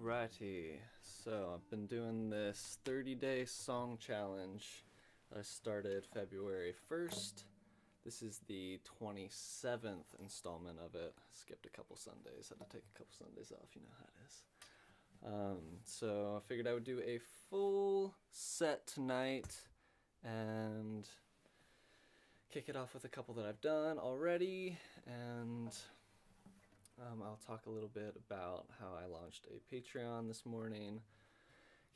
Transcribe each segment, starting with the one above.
Alrighty, so I've been doing this 30-day song challenge that I started February 1st. This is the 27th installment of it. Skipped a couple Sundays, had to take a couple Sundays off, you know how it is. So I figured I would do a full set tonight and kick it off with a couple that I've done already, and I'll talk a little bit about how I launched a Patreon this morning,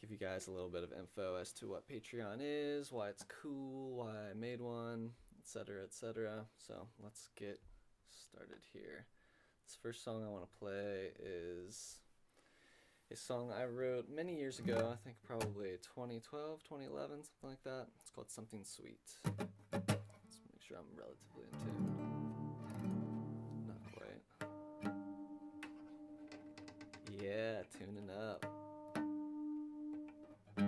give you guys a little bit of info as to what Patreon is, why it's cool, why I made one, etc., etc. So let's get started here. This first song I want to play is a song I wrote many years ago, I think probably 2012, 2011, something like that. It's called Something Sweet. Let's make sure I'm relatively in tune. Not quite. Yeah, tuning up. There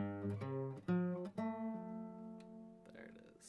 it is.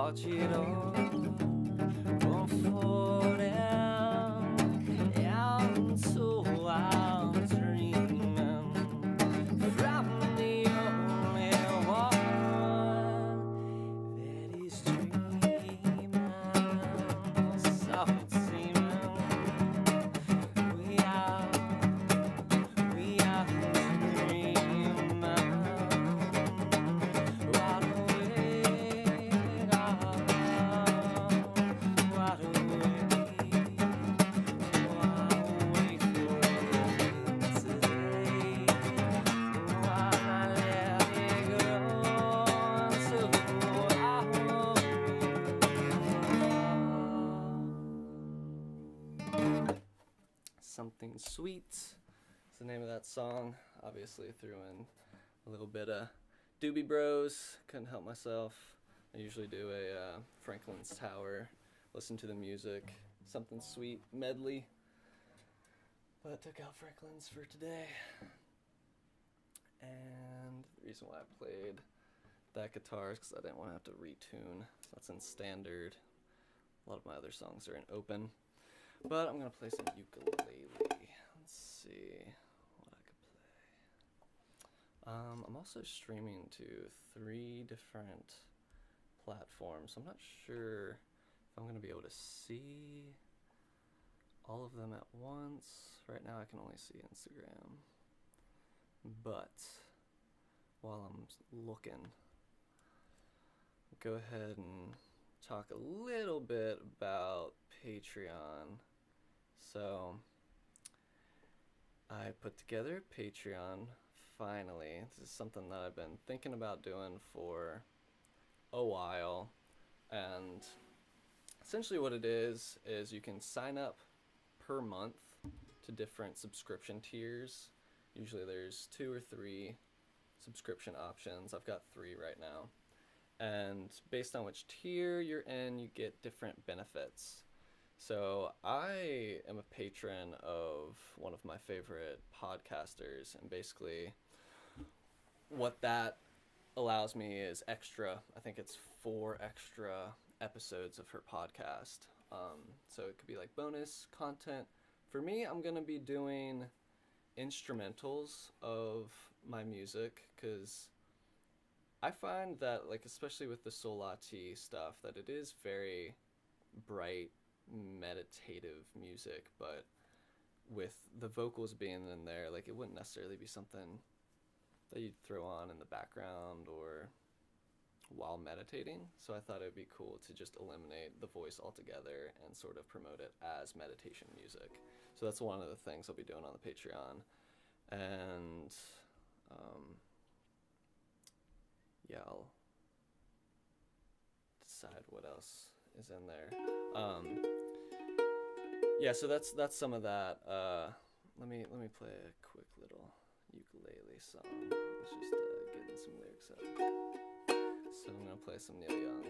watch it all unfold until I'm dreaming from the only one that is dreaming. So it seeming we are dreaming. What a way, what a way, Something Sweet is the name of that song. Obviously threw in a little bit of Doobie Bros, couldn't help myself. I usually do a Franklin's Tower, listen to the music, Something Sweet medley, but took out Franklin's for today. And the reason why I played that guitar is because I didn't want to have to retune. So that's in standard. A lot of my other songs are in open. But I'm going to play some ukulele. Let's see what I could play. I'm also streaming to 3 different platforms. I'm not sure if I'm going to be able to see all of them at once. Right now I can only see Instagram. But while I'm looking, go ahead and talk a little bit about Patreon. So I put together Patreon finally. This is something that I've been thinking about doing for a while, and essentially what it is you can sign up per month to different subscription tiers. Usually there's 2 or 3 subscription options. I've got 3 right now. And based on which tier you're in, you get different benefits. So I am a patron of one of my favorite podcasters, and basically what that allows me is extra, I think it's 4 extra episodes of her podcast. So it could be like bonus content. For me, I'm going to be doing instrumentals of my music, because I find that, like, especially with the Solati stuff, that it is very bright, meditative music, but with the vocals being in there, like, it wouldn't necessarily be something that you'd throw on in the background or while meditating. So I thought it would be cool to just eliminate the voice altogether and sort of promote it as meditation music. So that's one of the things I'll be doing on the Patreon. And yeah, I'll decide what else is in there. Yeah, so that's some of that. Let me play a quick little ukulele song. Let's just getting some lyrics up. So I'm gonna play some Neil Young.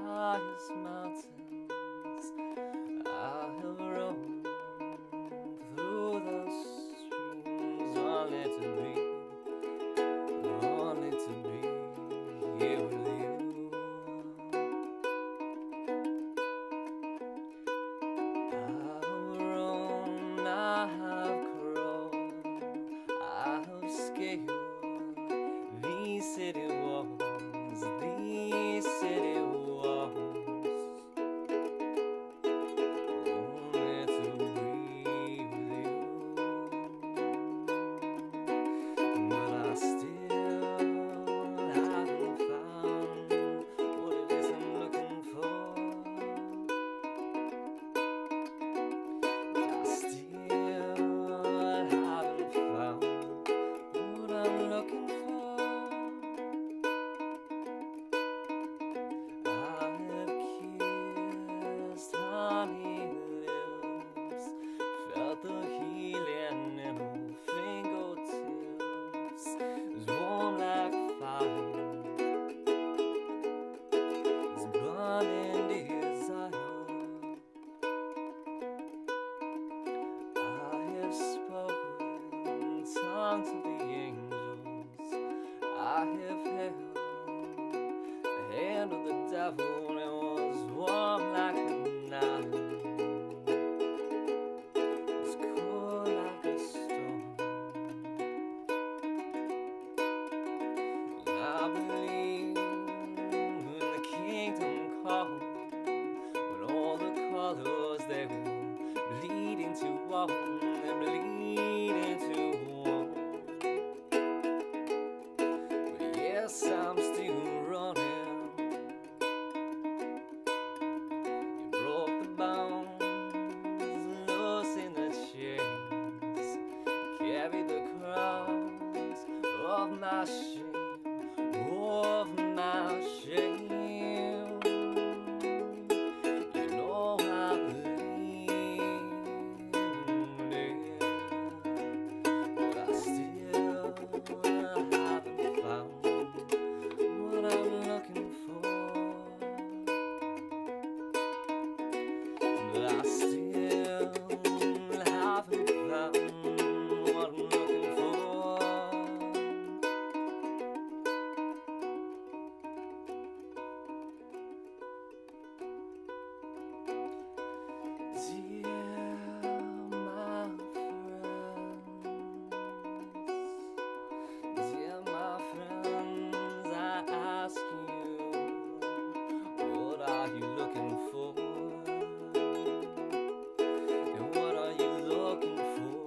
Highest mountains, I have roamed through the streams, only to be here with you. I have roamed, I have crawled, I have scaled these city walls, these city walls. Felt the healing in her fingertips, it's warm like fire, it's burning desire. I have spoken tongues of the angels, I have held the hand of the devil, and it was warm like the night. I believe when the kingdom comes, when all the colors they will bleed into one, they bleed into one. But yes, I'm still running. You broke the bounds, loosened the chains, carried the cross of my shame. Of my shame, you know I believe, but I still haven't found what I'm looking for. But I still haven't found what I'm looking for. Dear my friends, I ask you, what are you looking for? And what are you looking for?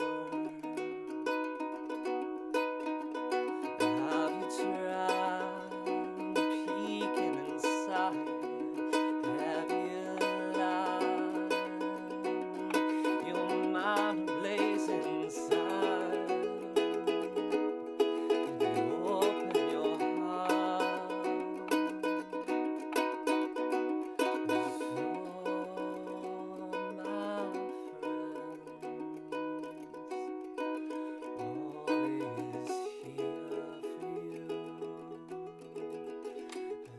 Have you tried peeking inside? Have you lied? Your mind ablaze inside. Could you open your heart? For my friends, all is here for you.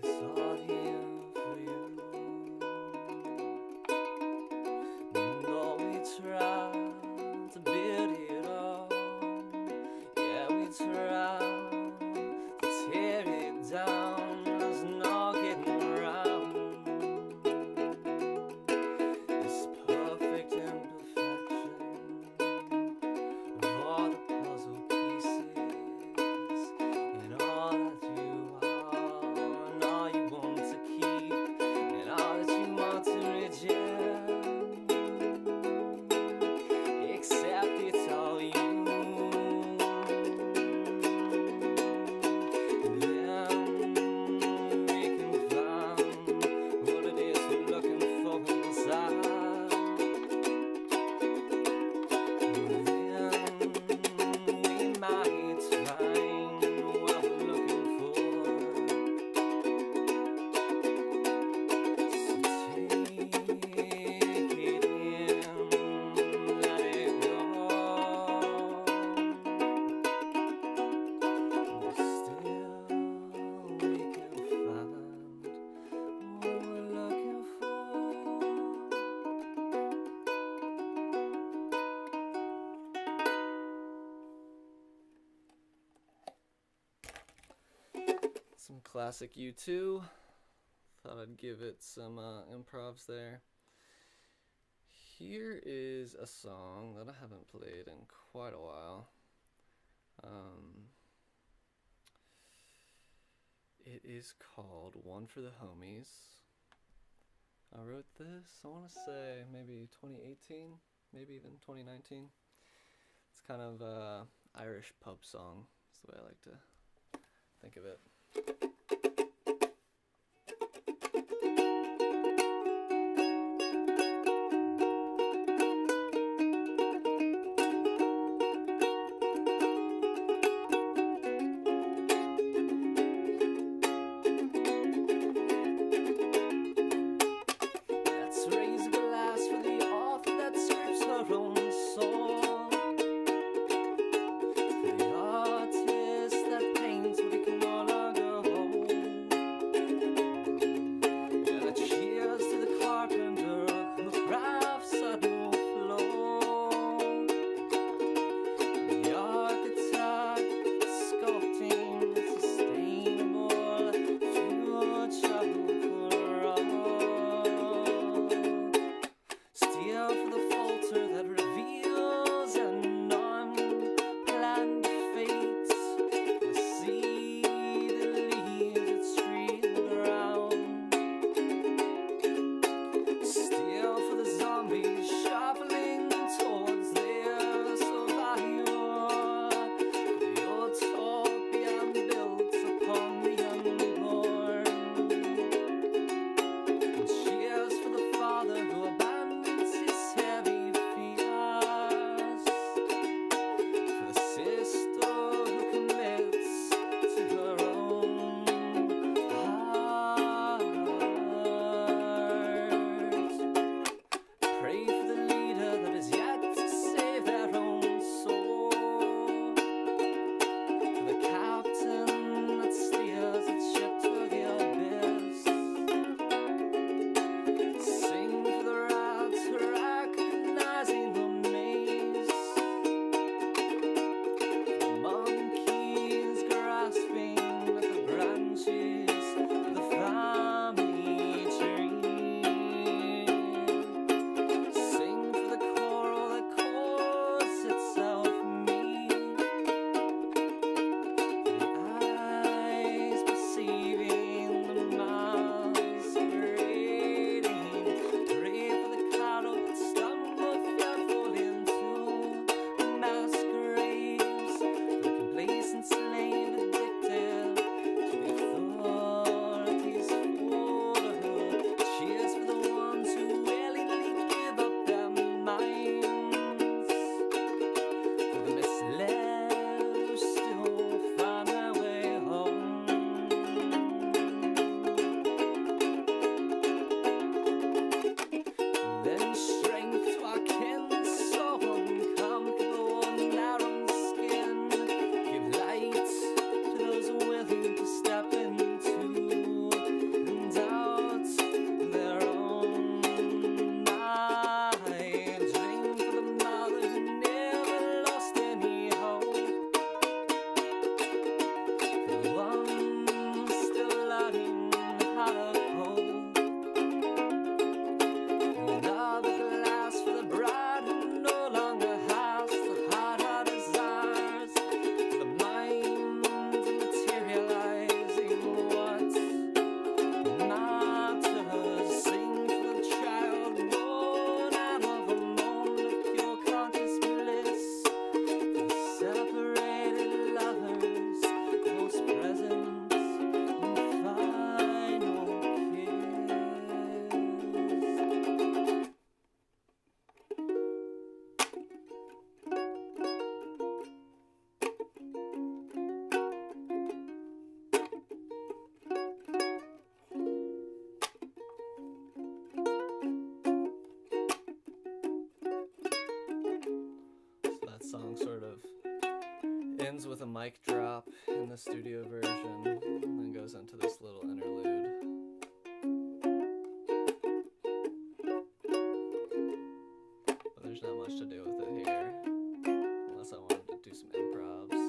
It's all here for you. No, we try to build it all. Yeah, we try to tear it down. There's no getting around this perfect imperfection of all the puzzle pieces and all that you are, and all you want to keep, and all that you want to reject. Except it's all you. Some classic U2. Thought I'd give it some improvs there. Here is a song that I haven't played in quite a while. It is called One for the Homies. I wrote this, I want to say maybe 2018, maybe even 2019. It's kind of a Irish pub song, is the way I like to think of it. Ends with a mic drop in the studio version, and then goes into this little interlude. But there's not much to do with it here, unless I wanted to do some improvs.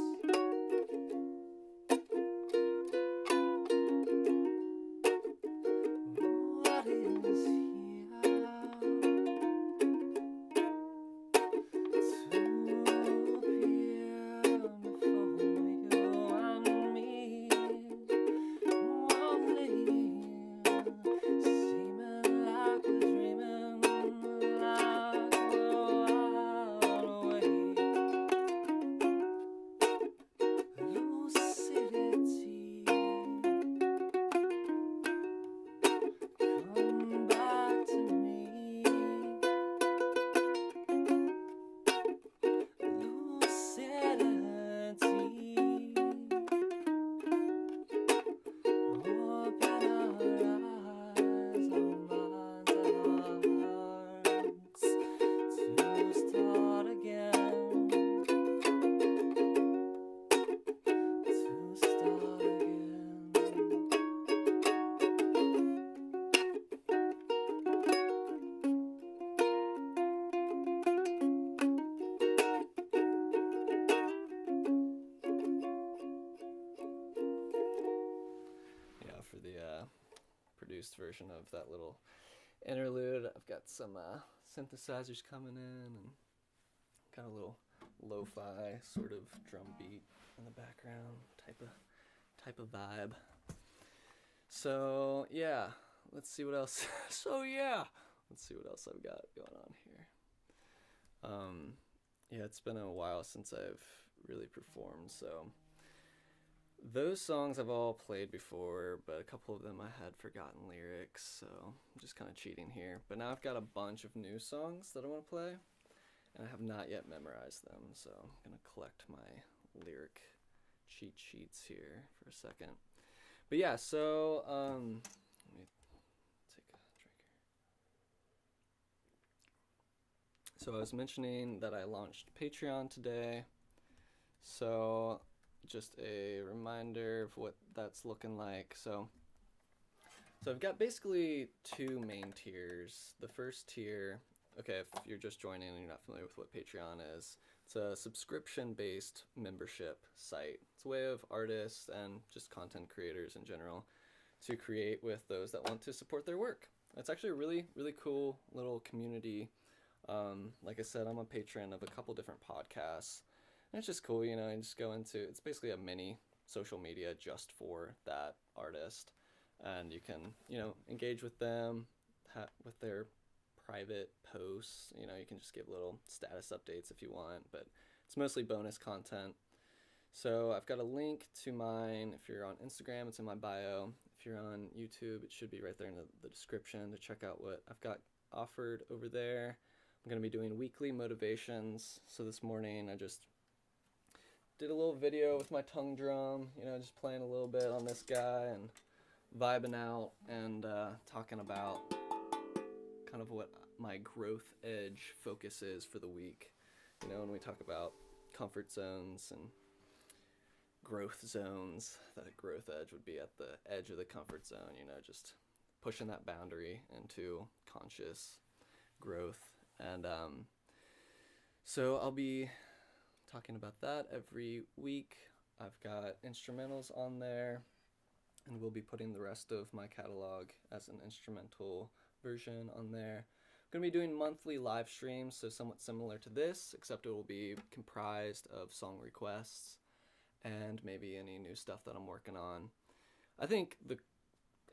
for the produced version of that little interlude. I've got some synthesizers coming in and got a little lo-fi sort of drum beat in the background type of vibe. So yeah, let's see what else. Let's see what else I've got going on here. Yeah, it's been a while since I've really performed, so those songs I've all played before, but a couple of them I had forgotten lyrics, so I'm just kind of cheating here. But now I've got a bunch of new songs that I want to play, and I have not yet memorized them, so I'm going to collect my lyric cheat sheets here for a second. But yeah, so let me take a drink here. So I was mentioning that I launched Patreon today, so just a reminder of what that's looking like. So I've got basically two main tiers. The first tier, okay, if you're just joining and you're not familiar with what Patreon is, it's a subscription-based membership site. It's a way of artists and just content creators in general to create with those that want to support their work. It's actually a really, really cool little community. Like I said, I'm a patron of a couple different podcasts. And it's just cool, you know, and just go into, it's basically a mini social media just for that artist. And you can, you know, engage with them, with their private posts. You know, you can just give little status updates if you want, but it's mostly bonus content. So I've got a link to mine. If you're on Instagram, it's in my bio. If you're on YouTube, it should be right there in the description to check out what I've got offered over there. I'm going to be doing weekly motivations. So this morning I just did a little video with my tongue drum, you know, just playing a little bit on this guy and vibing out and talking about kind of what my growth edge focus is for the week. You know, when we talk about comfort zones and growth zones, that growth edge would be at the edge of the comfort zone, you know, just pushing that boundary into conscious growth. And so I'll be talking about that every week. I've got instrumentals on there, and we'll be putting the rest of my catalog as an instrumental version on there. I'm going to be doing monthly live streams, so somewhat similar to this, except it will be comprised of song requests and maybe any new stuff that I'm working on. I think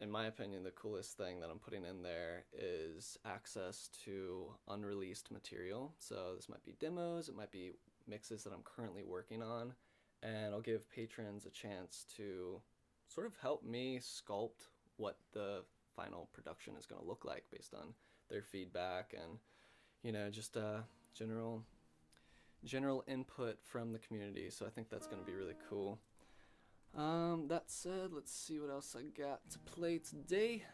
in my opinion, the coolest thing that I'm putting in there is access to unreleased material. So this might be demos, it might be mixes that I'm currently working on, and I'll give patrons a chance to sort of help me sculpt what the final production is going to look like based on their feedback and, you know, just general input from the community. So I think that's going to be really cool. That said, let's see what else I got to play today.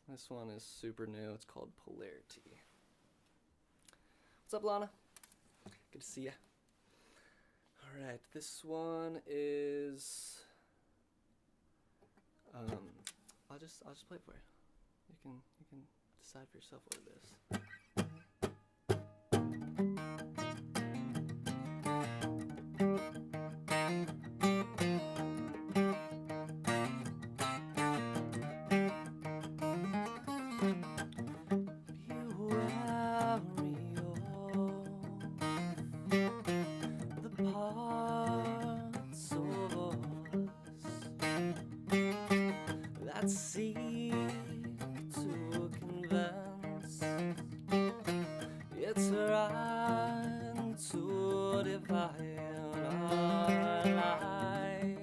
This one is super new. It's called Polarity. What's up, Lana? Good to see ya. Alright, this one is I'll just play it for you. You can decide for yourself what it is. Seek to convince it's right to divide our light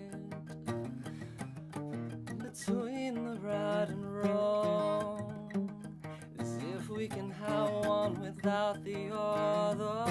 between the right and wrong, as if we can have one without the other.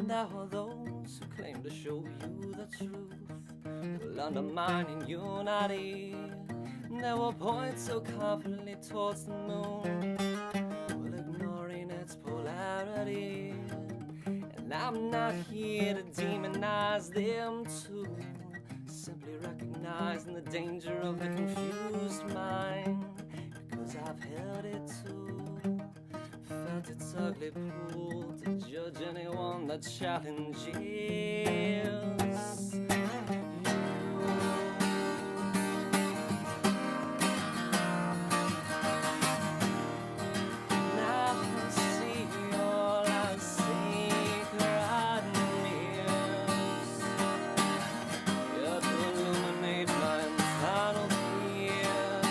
Now those who claim to show you the truth will undermine unity. They will point so confidently towards the moon, while ignoring its polarity. And I'm not here to demonize them too, simply recognizing the danger of the confused mind, because I've held it too, felt its ugly pull to judge anyone that challenges you. Now I see all our sacred mirrors, yet illuminate my internal fears.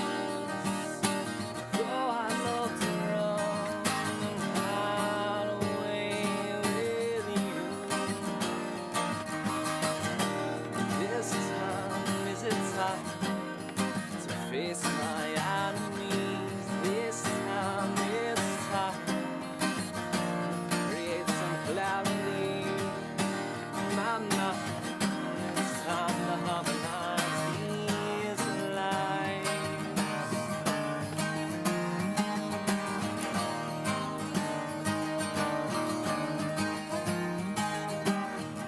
Though I love to run and hide away with you, this time is it time to face my enemies. This time it's time to create some clarity. My mind, it's time to harmonize these lives.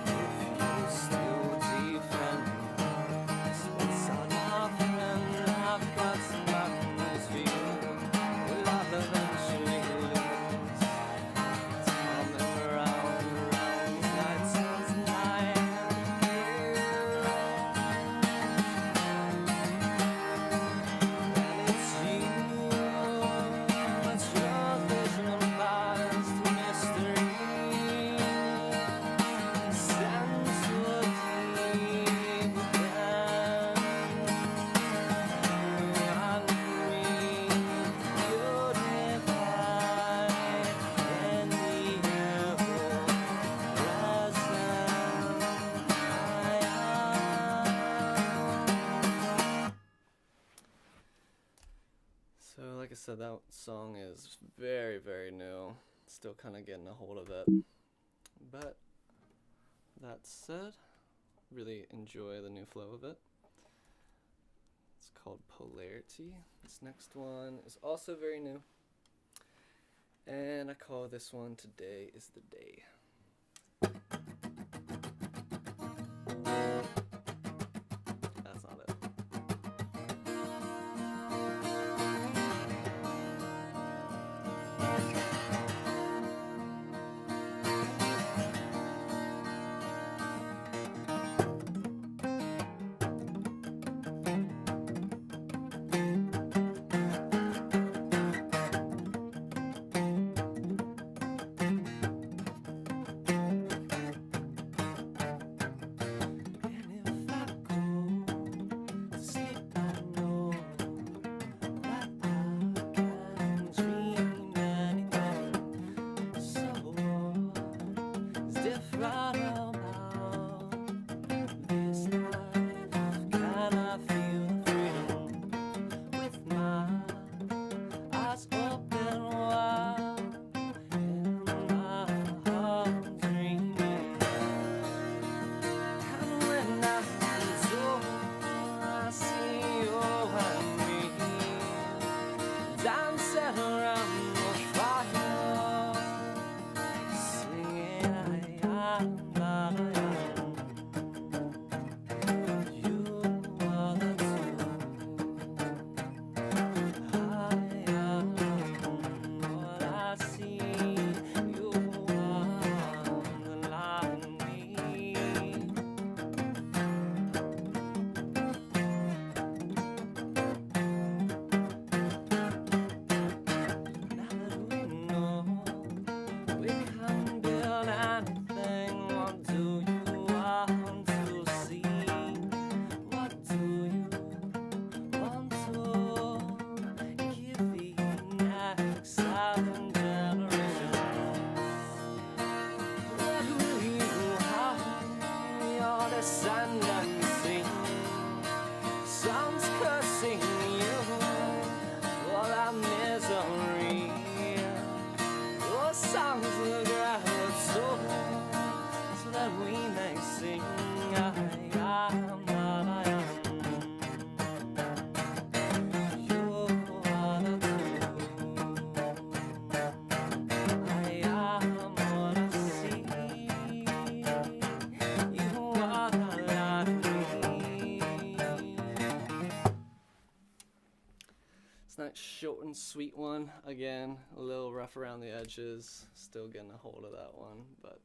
If you still defend this one-side, my friend, I've got some bad news for you. Well, I'll eventually lose. It's coming around tonight, sounds night. And it's you, it's your vision of bias to mystery. Send so deep within. You and me, you'd divide in the ever present. So, like I said, that song is very, very new. Still kind of getting a hold of it. But that said, really enjoy the new flow of it. It's called Polarity. This next one is also very new. And I call this one Today is the Day. That's not it. short and sweet one. Again, a little rough around the edges. Still getting a hold of that one, but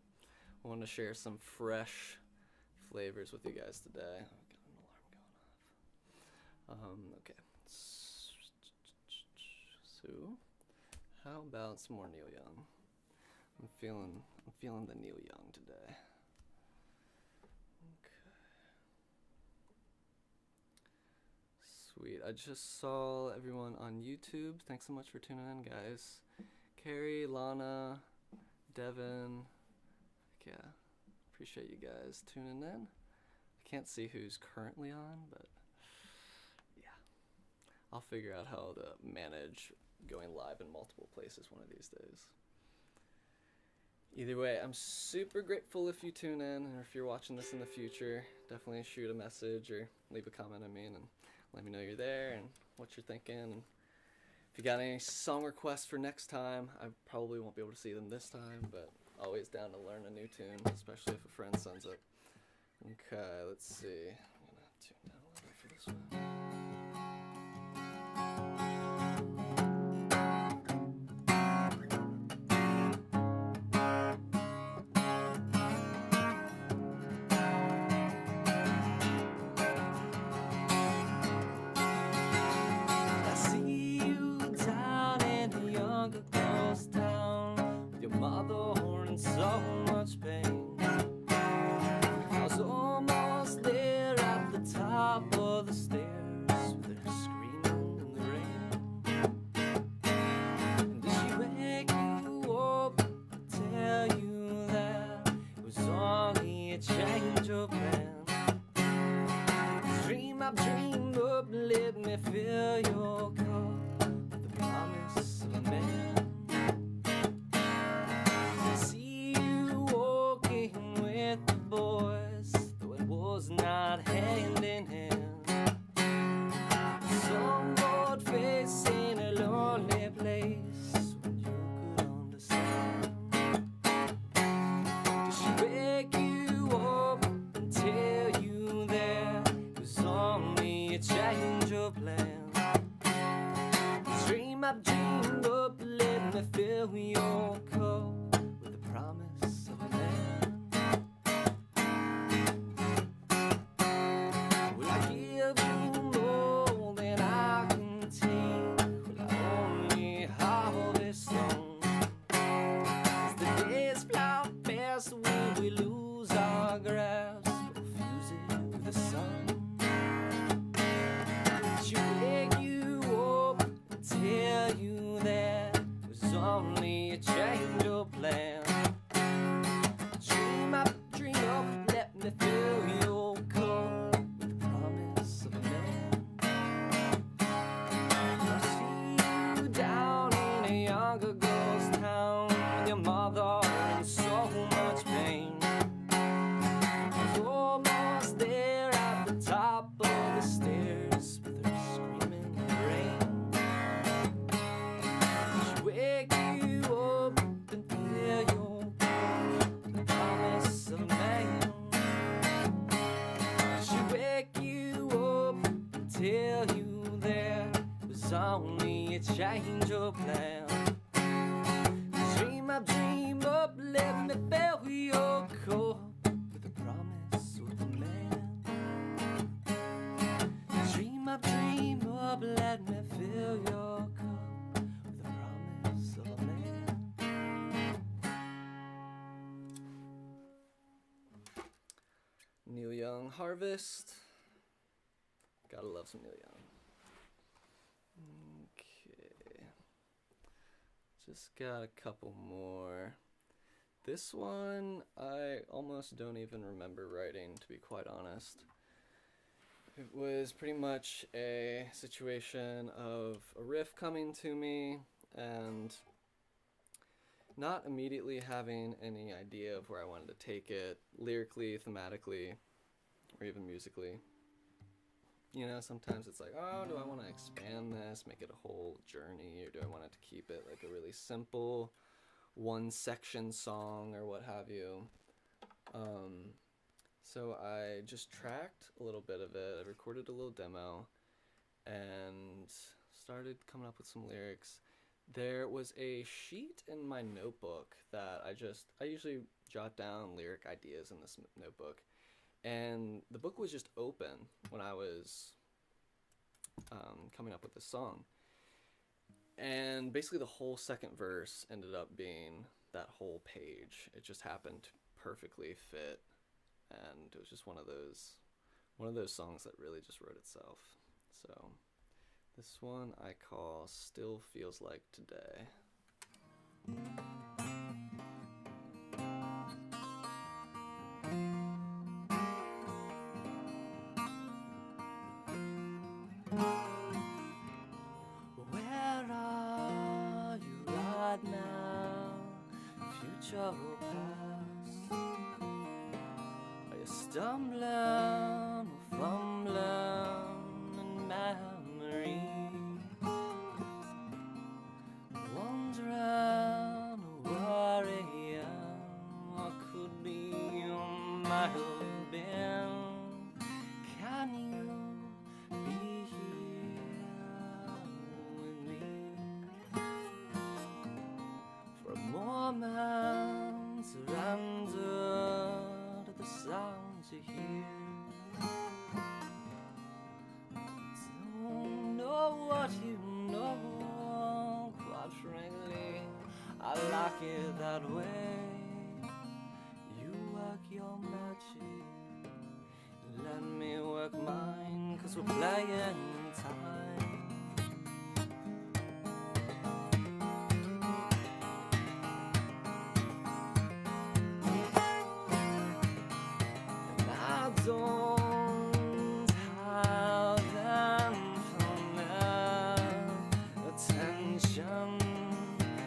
I want to share some fresh flavors with you guys today. I've got an alarm going off. Okay. So, how about some more Neil Young? I'm feeling the Neil Young today. Sweet. I just saw everyone on YouTube. Thanks so much for tuning in, guys. Carrie, Lana, Devin. Yeah, appreciate you guys tuning in. I can't see who's currently on, but yeah. I'll figure out how to manage going live in multiple places one of these days. Either way, I'm super grateful if you tune in, or if you're watching this in the future. Definitely shoot a message or leave a comment and let me know you're there and what you're thinking. And if you got any song requests for next time, I probably won't be able to see them this time, but always down to learn a new tune, especially if a friend sends it. Okay, let's see. I'm gonna tune down a little bit for this one. Change your plan. Dream up, let me fill your cup with the promise of a man. Dream up, let me fill your cup with the promise of a man. Neil Young, Harvest. Gotta love some Neil Young. Just got a couple more. This one I almost don't even remember writing, to be quite honest. It was pretty much a situation of a riff coming to me and not immediately having any idea of where I wanted to take it, lyrically, thematically, or even musically. You know, sometimes it's like, oh, do I want to expand this, make it a whole journey, or do I want it to keep it like a really simple one-section song or what have you? So I just tracked a little bit of it, I recorded a little demo, and started coming up with some lyrics, there was a sheet in my notebook that I usually jot down lyric ideas in this notebook, and the book was just open when I was coming up with the song. And basically the whole second verse ended up being that whole page. It just happened to perfectly fit, and it was just one of those songs that really just wrote itself. So this one I call Still Feels Like Today. Where are you right now, future or past? Are you stumbling or fumbling in memory? Wondering or worrying what could be or might have been. Can you be here with me for a moment? Surrender to the sounds you hear. Don't know what you know, quite frankly, I like it that way. You work your magic, let me work mine, 'cause we're playing time. And I don't have infinite attention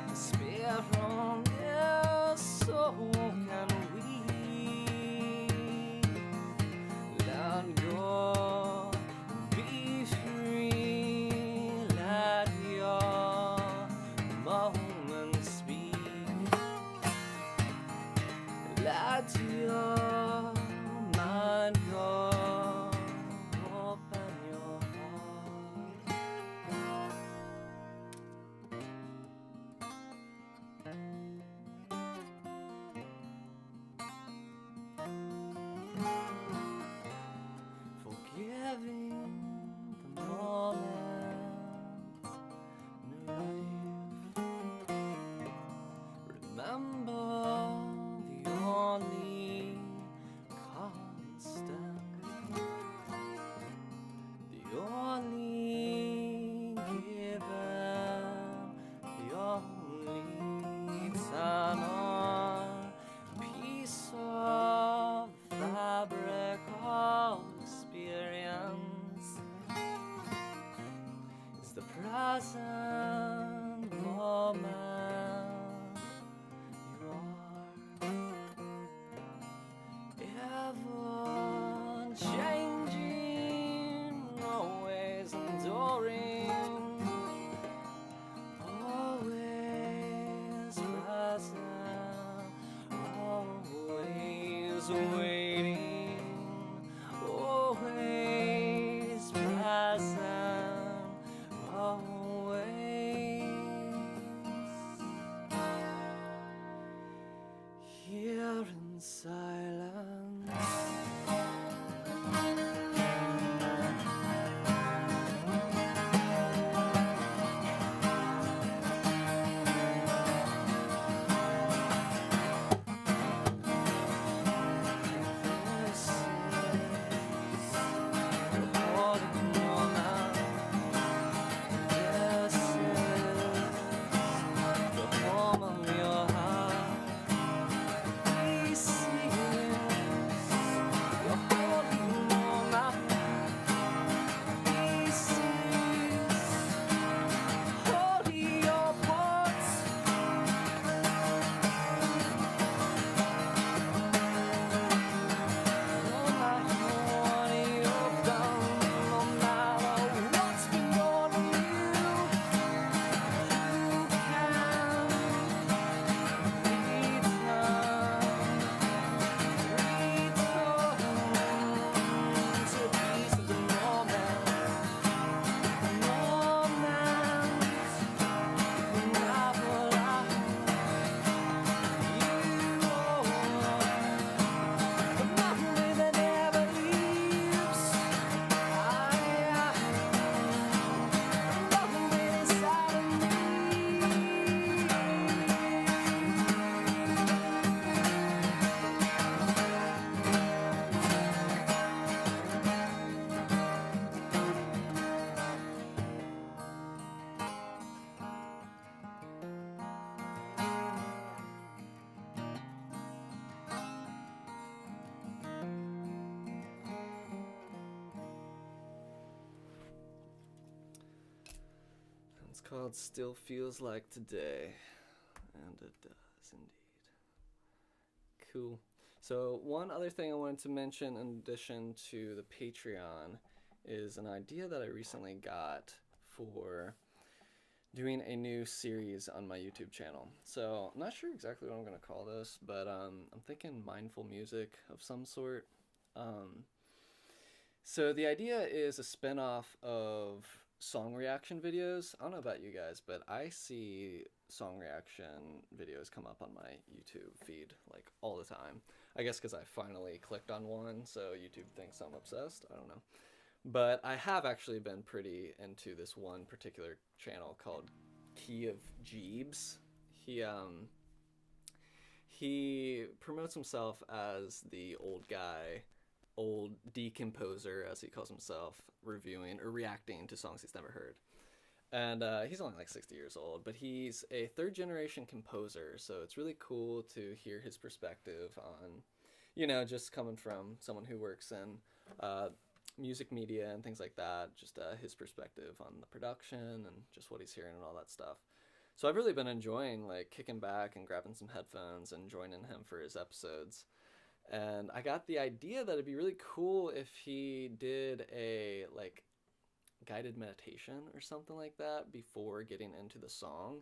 to spare from this, so can we let go, be free, let your moment speak, let your mind go, open your heart. Forgiving the moment in life. Remember the only constant, the only given, the only eternal piece of the fabric of experience is the present moment. You are ever changing, always enduring, always present, always waiting, always present, always here in silence. called Still Feels Like Today. And it does indeed. Cool. So one other thing I wanted to mention in addition to the Patreon is an idea that I recently got for doing a new series on my YouTube channel. So I'm not sure exactly what I'm going to call this, but I'm thinking mindful music of some sort. So the idea is a spin-off of song reaction videos. I don't know about you guys, but I see song reaction videos come up on my YouTube feed like all the time. I guess because I finally clicked on one, so YouTube thinks I'm obsessed. I don't know. But I have actually been pretty into this one particular channel called Key of Jeebs. He promotes himself as the old guy, old decomposer, as he calls himself, reviewing or reacting to songs he's never heard. And he's only like 60 years old, but he's a third-generation composer, so it's really cool to hear his perspective on, you know, just coming from someone who works in music media and things like that, just his perspective on the production and just what he's hearing and all that stuff. So I've really been enjoying like kicking back and grabbing some headphones and joining him for his episodes. And I got the idea that it'd be really cool if he did a like guided meditation or something like that before getting into the song.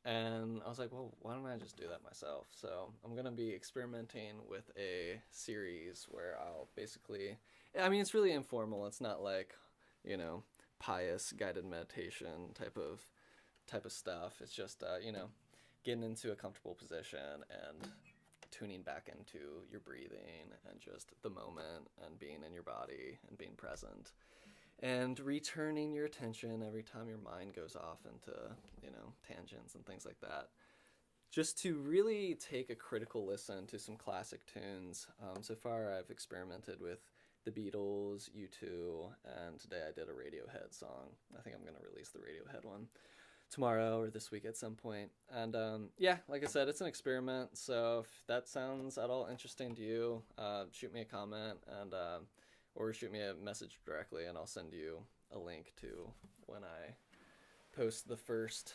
And I was like, well, why don't I just do that myself? So I'm going to be experimenting with a series where I'll basically, I mean, it's really informal. It's not like, you know, pious guided meditation type of stuff. It's just, you know, getting into a comfortable position and tuning back into your breathing and just the moment and being in your body and being present. And returning your attention every time your mind goes off into, you know, tangents and things like that. Just to really take a critical listen to some classic tunes. So far I've experimented with the Beatles, U2, and today I did a Radiohead song. I think I'm going to release the Radiohead one tomorrow or this week at some point. And yeah, like I said, it's an experiment. So if that sounds at all interesting to you, shoot me a comment and or shoot me a message directly, and I'll send you a link to when I post the first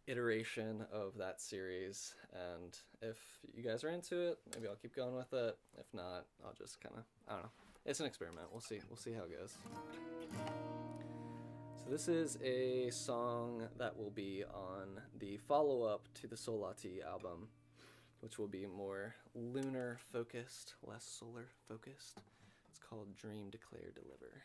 iteration of that series. And if you guys are into it, maybe I'll keep going with it. If not, I'll just kind of, I don't know. It's an experiment. We'll see how it goes. So this is a song that will be on the follow-up to the Polarity album, which will be more lunar focused, less solar focused. It's called Dream, Declare, Deliver.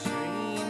Dream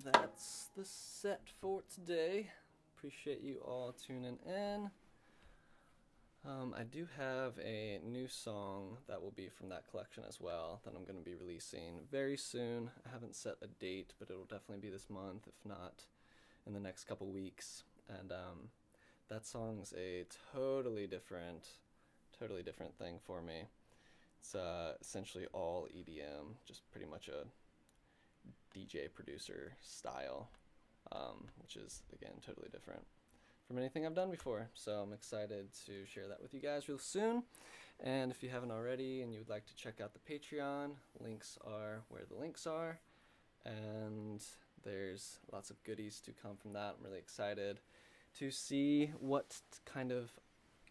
that's the set for today. Appreciate you all tuning in. I do have a new song that will be from that collection as well that I'm going to be releasing very soon. I haven't set a date, but it'll definitely be this month, if not in the next couple weeks. And that song's a totally different thing for me. It's essentially all EDM, just pretty much a DJ producer style, which is, again, totally different from anything I've done before. So I'm excited to share that with you guys real soon. And if you haven't already and you would like to check out the Patreon, links are where the links are. And there's lots of goodies to come from that. I'm really excited to see what kind of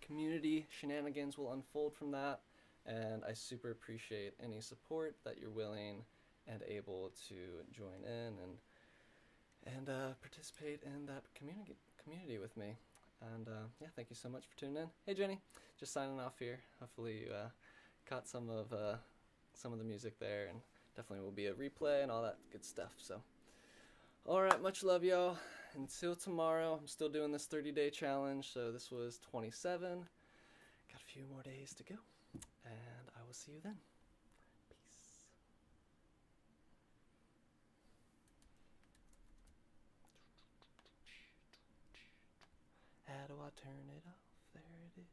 community shenanigans will unfold from that. And I super appreciate any support that you're willing and able to join in and participate in that community with me. And yeah, thank you so much for tuning in. Hey Jenny, just signing off here. Hopefully you caught some of the music there, and definitely will be a replay and all that good stuff. So, all right, much love, y'all. Until tomorrow, I'm still doing this 30-day challenge. So this was 27. Got a few more days to go, and I will see you then. Peace. How do I turn it off? There it is.